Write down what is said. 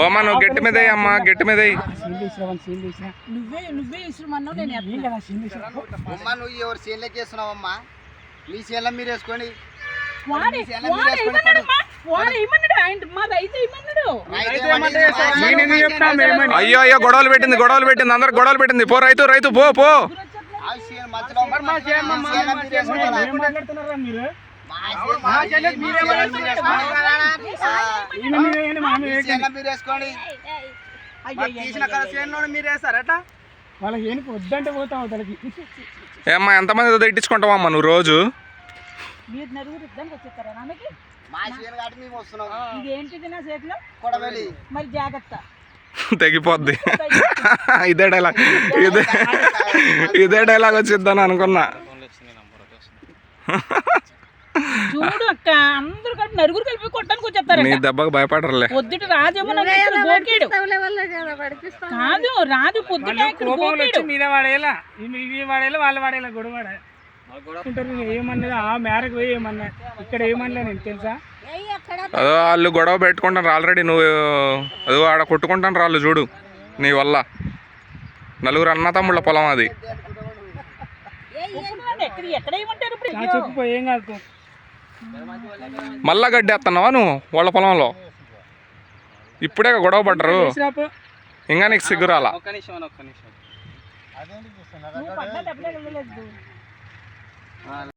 ఓమా నువ్వు గట్టి మీద అమ్మా, గట్టి మీద నువ్వు ఎవరు సీన్లకి వేస్తున్నావమ్మా? మీ సీన్ల మీరు వేసుకోండి. అయ్యో అయ్యో గొడవలు పెట్టింది అందరు గొడవలు పెట్టింది. పో రైతు రైతు పో పో. ఏమ్మా ఎంతమంది తిట్టించుకుంటావా అమ్మా నువ్వు రోజు? తెగిపోద్ది. ఇదే డైలాగ్ వచ్చిద్దని అనుకున్నా. చూడు అక్క, అందరూ కలిపి నలుగురు కలిపి కొట్టడానికి వచ్చేస్తారు. నీ దెబ్బకు భయపడరులే. పొద్దుట రాజు కాదు, రాజు పొద్దుట మీద వాడేలా వాళ్ళు వాడేలా గొడవ ఏమన్నది ఆ మేరకు పోయి ఏమన్నా ఇక్కడ ఏమన్నా నేను తెలుసా? అదో వాళ్ళు గొడవ పెట్టుకుంటారు ఆల్రెడీ. నువ్వు అదో ఆడ కొట్టుకుంటాను రాళ్ళు చూడు. నీ వల్ల నలుగురు అన్న తమ్ముళ్ళ పొలం అది. చెప్పు ఏం కాదు. మళ్ళా గడ్డి వేస్తున్నావా నువ్వు వాళ్ళ పొలంలో? ఇప్పుడే గొడవ పడ్డరు, ఇంకా నీకు సిగ్గురాలా?